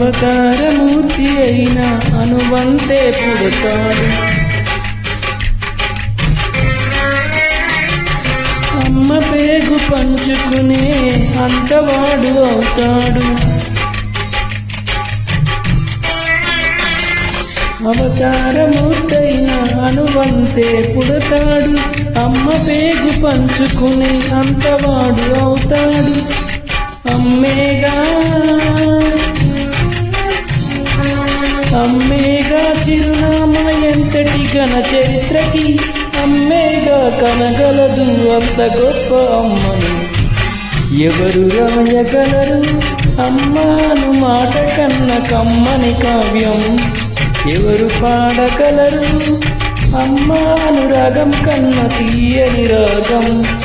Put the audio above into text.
అవతారమూర్తి అయిన అనువంతే పుడతాడు. అమ్మ పేగు పంచుకునే అంతవాడు అవుతాడు. అవతారమూర్తైన అనువంతే పుడతాడు. అమ్మ పేగు పంచుకునే అంతవాడు అవుతాడు. అమ్మేగా చిరునామా ఎంతటి ఘన చరిత్రకి. అమ్మేగా కనగలదు అంత గొప్ప అమ్మను. ఎవరు రాయగలరు అమ్మాను మాట కన్న కమ్మని కావ్యం. ఎవరు పాడగలరు అమ్మాను రాగం కన్న తీయని రాగం.